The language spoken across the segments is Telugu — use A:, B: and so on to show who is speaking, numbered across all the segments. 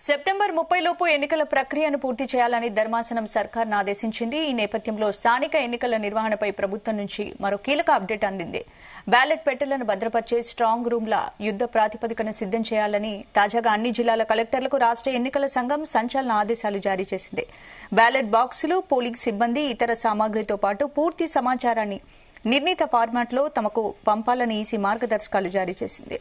A: సెప్టెంబర్ 30 లోపు ఎన్నికల ప్రక్రియను పూర్తి చేయాలని ధర్మాసనం సర్కార్ను ఆదేశించింది. ఈ నేపథ్యంలో స్థానిక ఎన్నికల నిర్వహణపై ప్రభుత్వం నుంచి మరో కీలక అప్డేట్ అందింది. బ్యాలెట్ పెట్టెలను భద్రపరిచే స్ట్రాంగ్ రూమ్ల యుద్ద ప్రాతిపదికన సిద్దం చేయాలని తాజాగా అన్ని జిల్లాల కలెక్టర్లకు రాష్ట్ర ఎన్నికల సంఘం సంచలన ఆదేశాలు జారీ చేసింది. బ్యాలెట్ బాక్సులు, పోలింగ్ సిబ్బంది, ఇతర సామాగ్రితో పాటు పూర్తి సమాచారాన్ని నిర్ణీత ఫార్మాట్లో తమకు పంపాలని ఈసీ మార్గదర్శకాలు జారీ చేసింది.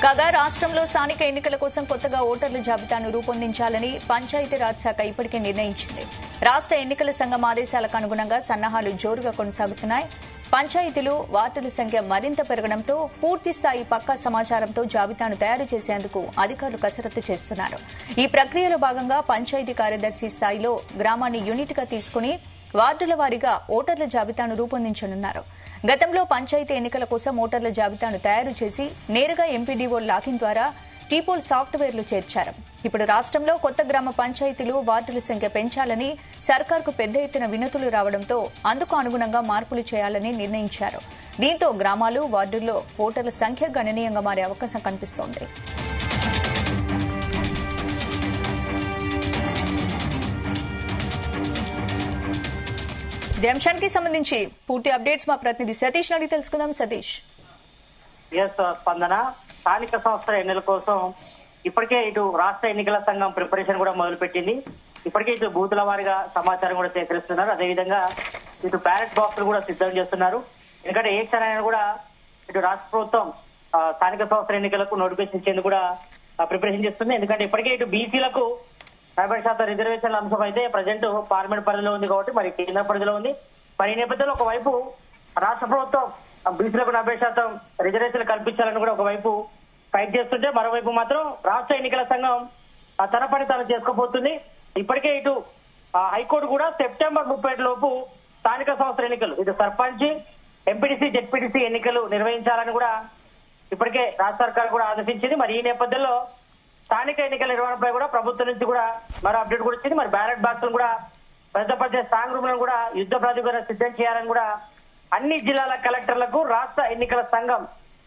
A: కాగా రాష్ట్రంలో స్థానిక ఎన్నికల కోసం కొత్తగా ఓటర్ల జాబితాను రూపొందించాలని పంచాయతీరాజ్ శాఖ ఇప్పటికే నిర్ణయించింది. రాష్ట్ర ఎన్నికల సంఘం ఆదేశాలకు అనుగుణంగా సన్నాహాలు జోరుగా కొనసాగుతున్నాయి. పంచాయతీలు, వార్డుల సంఖ్య మరింత పెరగడంతో పూర్తిస్థాయి పక్కా సమాచారంతో జాబితాను తయారు చేసేందుకు అధికారులు కసరత్తు చేస్తున్నారు. ఈ ప్రక్రియలో భాగంగా పంచాయతీ కార్యదర్శి స్థాయిలో గ్రామాన్ని యూనిట్గా తీసుకుని వార్డుల వారీగా ఓటర్ల జాబితాను రూపొందించనున్నారు. గతంలో పంచాయతీ ఎన్నికల కోసం ఓటర్ల జాబితాను తయారు చేసి నేరుగా ఎంపీడీఓ లాగిన్ ద్వారా టీపోల్ సాఫ్ట్వేర్లు చేర్చారు. ఇప్పుడు రాష్ట్రంలో కొత్త గ్రామ పంచాయతీలు, వార్డుల సంఖ్య పెంచాలని సర్కార్కు పెద్ద ఎత్తున వినతులు రావడంతో అందుకు అనుగుణంగా మార్పులు చేయాలని నిర్ణయించారు. దీంతో గ్రామాలు, వార్డుల్లో ఓటర్ల సంఖ్య గణనీయంగా మారే అవకాశం కనిపిస్తోంది. ఈ అంశానికి సంబంధించి పూర్తి అప్డేట్స్ మా ప్రతినిధి సతీష్ అడిగి తెలుసుకుందాం. సతీష్.
B: స్పందన, స్థానిక సంస్థల ఎన్నికల కోసం ఇప్పటికే ఇటు రాష్ట్ర ఎన్నికల సంఘం ప్రిపరేషన్ కూడా మొదలుపెట్టింది. ఇప్పటికే ఇటు బూతుల వారిగా సమాచారం కూడా సేకరిస్తున్నారు. అదేవిధంగా ఇటు బ్యాలెట్ బాక్సులు కూడా సిద్ధం చేస్తున్నారు. ఎందుకంటే ఏ క్షణాన్ని కూడా ఇటు రాష్ట్ర ప్రభుత్వం స్థానిక సంస్థల ఎన్నికలకు నోటిఫికేషన్ ఇచ్చేందుకు కూడా ప్రిపరేషన్ చేస్తుంది. ఎందుకంటే ఇప్పటికే ఇటు బీసీలకు 50% రిజర్వేషన్ల అంశం అయితే ప్రజెంట్ పార్లమెంట్ పరిధిలో ఉంది కాబట్టి మరి కేంద్ర పరిధిలో ఉంది. మరి ఈ నేపథ్యంలో ఒకవైపు రాష్ట్ర ప్రభుత్వం బీసీలకు 40% రిజర్వేషన్లు కల్పించాలని కూడా ఒకవైపు ఫైట్ చేస్తుంటే, మరోవైపు మాత్రం రాష్ట్ర ఎన్నికల సంఘం తన పని తాను చేసుకోబోతుంది. ఇప్పటికే ఇటు హైకోర్టు కూడా సెప్టెంబర్ 30 లోపు స్థానిక సంస్థల ఎన్నికలు, ఇటు సర్పంచ్, ఎంపీటీసీ, జెడ్పీటీసీ ఎన్నికలు నిర్వహించాలని కూడా ఇప్పటికే రాష్ట్ర సర్కార్ కూడా ఆదేశించింది. మరి ఈ నేపథ్యంలో స్థానిక ఎన్నికల నిర్వహణపై కూడా ప్రభుత్వం నుంచి కూడా మరో అప్డేట్ కూడా వచ్చింది. మరి బ్యాలెట్ బాక్సులు కూడా భద్రపరిచే స్ట్రాంగ్ రూమ్లను కూడా యుద్ధ ప్రాతిపదికన సిద్ధం చేయాలని కూడా అన్ని జిల్లాల కలెక్టర్లకు రాష్ట్ర ఎన్నికల సంఘం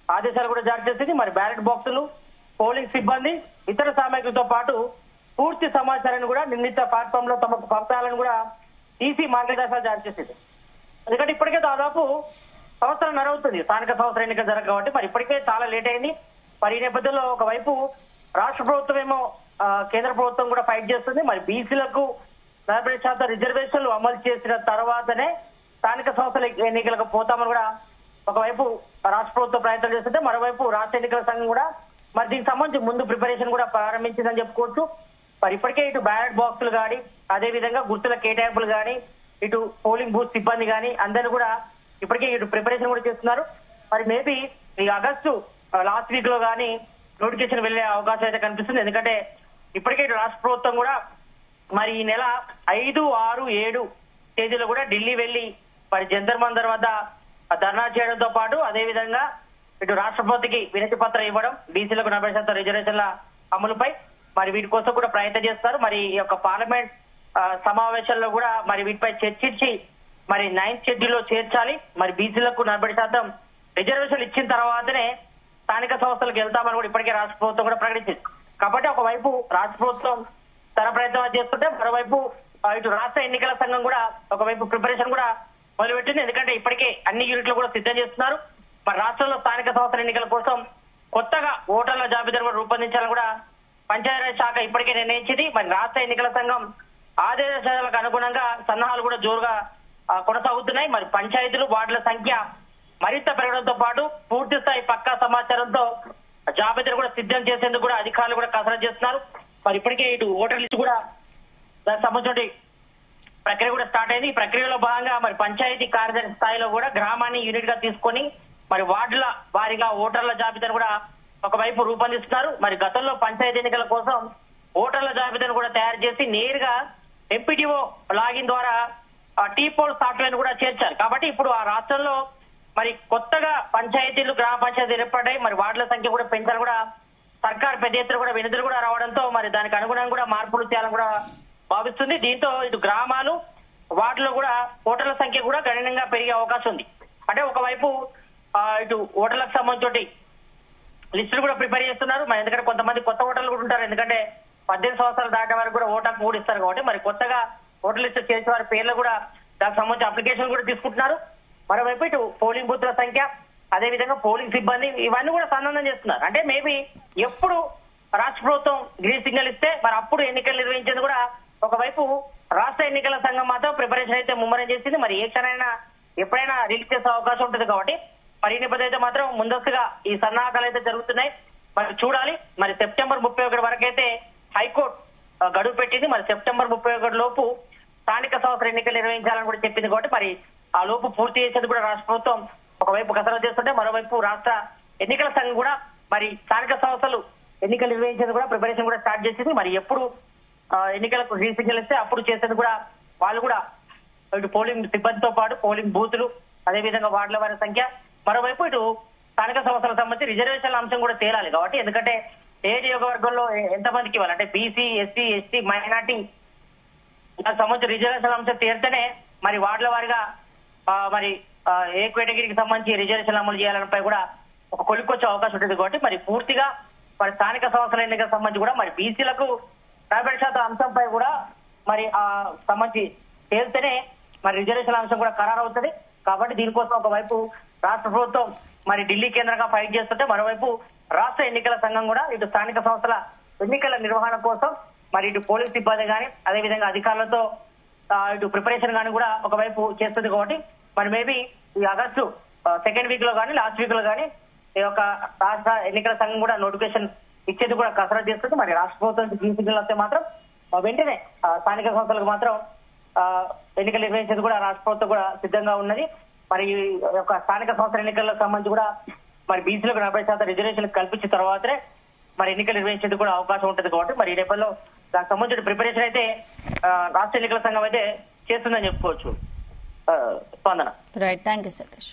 B: ఆదేశాలు కూడా జారీ చేసింది. మరి బ్యాలెట్ బాక్సులు, పోలింగ్ సిబ్బంది, ఇతర సామాగ్రితో పాటు పూర్తి సమాచారాన్ని కూడా నిర్ణీత ప్లాట్ఫామ్ లో తమకు పంపాలని కూడా ఈసీ మార్గదర్శకాలు జారీ చేసింది. ఎందుకంటే ఇప్పటికే దాదాపు సంవత్సరం అవుతుంది స్థానిక సంస్థల ఎన్నికలు జరగ కాబట్టి మరి ఇప్పటికే చాలా లేట్ అయింది. మరి ఈ నేపథ్యంలో ఒకవైపు రాష్ట్ర ప్రభుత్వం ఏమో కేంద్ర ప్రభుత్వం కూడా ఫైట్ చేస్తుంది. మరి బీసీలకు 40% రిజర్వేషన్లు అమలు చేసిన తర్వాతనే స్థానిక సంస్థల ఎన్నికలకు పోతామని కూడా ఒకవైపు రాష్ట్ర ప్రభుత్వం ప్రయత్నం చేస్తుంటే, మరోవైపు రాష్ట్ర ఎన్నికల సంఘం కూడా మరి దీనికి సంబంధించి ముందు ప్రిపరేషన్ కూడా ప్రారంభించిందని చెప్పుకోవచ్చు. మరి ఇప్పటికే ఇటు బ్యాలెట్ బాక్సులు కానీ, అదేవిధంగా గుర్తుల కేటాయింపులు కానీ, ఇటు పోలింగ్ బూత్ సిబ్బంది కానీ అందరూ కూడా ఇప్పటికే ఇటు ప్రిపరేషన్ కూడా చేస్తున్నారు. మరి మేబీ ఈ ఆగస్టు లాస్ట్ వీక్ లో కానీ నోటిఫికేషన్ వెళ్లే అవకాశం అయితే కనిపిస్తుంది. ఎందుకంటే ఇప్పటికే ఇటు రాష్ట్ర ప్రభుత్వం కూడా మరి ఈ నెల 5, 6, 7 తేదీలో కూడా ఢిల్లీ వెళ్లి మరి జంతర్ మంతర్ వద్ద ధర్నా చేయడంతో పాటు అదేవిధంగా ఇటు రాష్ట్రపతికి వినతి పత్రం ఇవ్వడం, బీసీలకు 40% రిజర్వేషన్ల అమలుపై మరి వీటి కోసం కూడా ప్రయత్నం చేస్తారు. మరి ఈ యొక్క పార్లమెంట్ సమావేశాల్లో కూడా మరి వీటిపై చర్చించి మరి 9th షెడ్యూల్లో చేర్చాలి. మరి బీసీలకు 40% రిజర్వేషన్లు ఇచ్చిన తర్వాతనే స్థానిక సంస్థలకు వెళ్తామని కూడా ఇప్పటికే రాష్ట్ర ప్రభుత్వం కూడా ప్రకటించింది. కాబట్టి ఒకవైపు రాష్ట్ర ప్రభుత్వం తన ప్రయత్నం చేస్తుంటే, మరోవైపు ఇటు రాష్ట్ర ఎన్నికల సంఘం కూడా ఒకవైపు ప్రిపరేషన్ కూడా మొదలుపెట్టింది. ఎందుకంటే ఇప్పటికే అన్ని యూనిట్లు కూడా సిద్ధం చేస్తున్నారు. మరి రాష్ట్రంలో స్థానిక సంస్థల ఎన్నికల కోసం కొత్తగా ఓటర్ల జాబితాను కూడా రూపొందించాలని కూడా పంచాయతీరాజ్ శాఖ ఇప్పటికే నిర్ణయించింది. మరి రాష్ట్ర ఎన్నికల సంఘం ఆదేశాలకు అనుగుణంగా సన్నాహాలు కూడా జోరుగా కొనసాగుతున్నాయి. మరి పంచాయతీలు, వార్డుల సంఖ్య మరింత పెరగడంతో పాటు పూర్తి స్థాయి పక్కా సమాచారంతో జాబితాను కూడా సిద్ధం చేసేందుకు కూడా అధికారులు కూడా కసరత్తు చేస్తున్నారు. మరి ఇప్పటికే ఇటు ఓటర్ లిస్ట్ కూడా దానికి సంబంధించిన ప్రక్రియ కూడా స్టార్ట్ అయింది. ఈ ప్రక్రియలో భాగంగా మరి పంచాయతీ కార్యదర్శి స్థాయిలో కూడా గ్రామాన్ని యూనిట్ గా తీసుకొని మరి వార్డుల వారీగా ఓటర్ల జాబితాను కూడా ఒకవైపు రూపొందిస్తున్నారు. మరి గతంలో పంచాయతీ ఎన్నికల కోసం ఓటర్ల జాబితాను కూడా తయారు చేసి నేరుగా ఎంపీడీఓ లాగిన్ ద్వారా టీపోల్ సాఫ్ట్వేర్ కూడా చేర్చారు. కాబట్టి ఇప్పుడు ఆ రాష్ట్రంలో మరి కొత్తగా పంచాయతీలు, గ్రామ పంచాయతీలు ఏర్పడ్డాయి. మరి వార్డుల సంఖ్య కూడా పెంచాలని కూడా సర్కార్ పెద్ద ఎత్తున కూడా వినతులు కూడా రావడంతో మరి దానికి అనుగుణంగా కూడా మార్పులు చేయాలని కూడా భావిస్తుంది. దీంతో ఇటు గ్రామాలు వాటిలో కూడా ఓటర్ల సంఖ్య కూడా గణనీయంగా పెరిగే అవకాశం ఉంది. అంటే ఒకవైపు ఇటు ఓటర్లకు సంబంధించి లిస్టులు కూడా ప్రిపేర్ చేస్తున్నారు. మరి ఎందుకంటే కొంతమంది కొత్త ఓటర్లు కూడా ఉంటారు, ఎందుకంటే 18 సంవత్సరాలు దాటే వరకు కూడా ఓటాకు కూడా ఇస్తారు కాబట్టి మరి కొత్తగా ఓటర్ లిస్టు చేసే వారి పేర్లు కూడా దానికి సంబంధించి అప్లికేషన్ కూడా తీసుకుంటున్నారు. మరోవైపు ఇటు పోలింగ్ బూత్ల సంఖ్య, అదేవిధంగా పోలింగ్ సిబ్బంది ఇవన్నీ కూడా సంబంధం చేస్తున్నారు. అంటే మేబీ ఎప్పుడు రాష్ట్ర ప్రభుత్వం గ్రీన్ సిగ్నల్ ఇస్తే మరి అప్పుడు ఎన్నికలు నిర్వహించేది కూడా ఒకవైపు రాష్ట్ర ఎన్నికల సంఘం మాత్రం ప్రిపరేషన్ అయితే ముమ్మరం చేసింది. మరి ఏ క్షణమైనా ఎప్పుడైనా రిలీజ్ చేసే అవకాశం ఉంటుంది కాబట్టి మరి ఈ నేపథ్యం అయితే మాత్రం ముందస్తుగా ఈ సన్నాహకాలు అయితే జరుగుతున్నాయి. మరి చూడాలి. మరి సెప్టెంబర్ 31 వరకు అయితే హైకోర్టు గడువు పెట్టింది. మరి సెప్టెంబర్ 31 లోపు స్థానిక సంస్థల ఎన్నికలు నిర్వహించాలని కూడా చెప్పింది కాబట్టి మరి ఆ లోపు పూర్తి చేసేది కూడా రాష్ట్ర ప్రభుత్వం ఒకవైపు కసరత్తు చేస్తుంటే మరోవైపు రాష్ట్ర ఎన్నికల సంఘం కూడా మరి స్థానిక సంస్థలు ఎన్నికలు నిర్వహించేది కూడా ప్రిపరేషన్ కూడా స్టార్ట్ చేసింది. మరి ఎప్పుడు ఎన్నికలకు గ్రీన్ సిగ్నల్ ఇస్తే అప్పుడు చేసేది కూడా వాళ్ళు కూడా ఇటు పోలింగ్ సిబ్బందితో పాటు పోలింగ్ బూతులు, అదేవిధంగా వార్డుల వారి సంఖ్య, మరోవైపు ఇటు స్థానిక సంస్థలకు సంబంధించి రిజర్వేషన్ల అంశం కూడా తేలాలి కాబట్టి ఎందుకంటే ఏ నియోజకవర్గంలో ఎంతమందికి ఇవ్వాలి అంటే బీసీ, ఎస్సీ, ఎస్టీ, మైనార్టీ దానికి సంబంధించి రిజర్వేషన్ల అంశం తేలితేనే మరి వార్డుల వారిగా మరి ఏ కేటగిరీకి సంబంధించి రిజర్వేషన్ అమలు చేయాలనిపై కూడా ఒక కొలిక్కొచ్చే అవకాశం ఉంటుంది కాబట్టి మరి పూర్తిగా మరి స్థానిక సంస్థల ఎన్నికలకు సంబంధించి కూడా మరి బీసీలకు 40% అంశంపై కూడా మరి సంబంధించి తేలితేనే మరి రిజర్వేషన్ అంశం కూడా ఖరారు అవుతుంది. కాబట్టి దీనికోసం ఒకవైపు రాష్ట్ర ప్రభుత్వం మరి ఢిల్లీ కేంద్రంగా ఫైట్ చేస్తుంటే మరోవైపు రాష్ట్ర ఎన్నికల సంఘం కూడా ఇటు స్థానిక సంస్థల ఎన్నికల నిర్వహణ కోసం మరి ఇటు పోలీస్ సిబ్బంది కానీ అదేవిధంగా అధికారులతో ఇటు ప్రిపరేషన్ కానీ కూడా ఒకవైపు చేస్తుంది కాబట్టి మరి మేబీ ఈ ఆగస్టు సెకండ్ వీక్ లో కానీ లాస్ట్ వీక్ లో కానీ ఈ యొక్క రాష్ట్ర ఎన్నికల సంఘం కూడా నోటిఫికేషన్ ఇచ్చేది కూడా కసరత్తు చేస్తుంది. మరి రాష్ట్ర ప్రభుత్వం గ్రీన్ సిగ్నల్ వస్తే మాత్రం వెంటనే స్థానిక సంస్థలకు మాత్రం ఎన్నికలు నిర్వహించేది కూడా రాష్ట్ర ప్రభుత్వం కూడా సిద్ధంగా ఉన్నది. మరి ఈ యొక్క స్థానిక సంస్థల ఎన్నికలకు సంబంధించి కూడా మరి బీసీలకు 40% రిజర్వేషన్ కల్పించిన తర్వాతనే మరి ఎన్నికలు నిర్వహించేది కూడా అవకాశం ఉంటుంది కాబట్టి మరి ఈ నేపథ్యంలో దానికి సంబంధించిన ప్రిపరేషన్ అయితే రాష్ట్ర ఎన్నికల సంఘం అయితే చేస్తుందని చెప్పుకోవచ్చు. స్పందన.
A: Right, thank you Satish.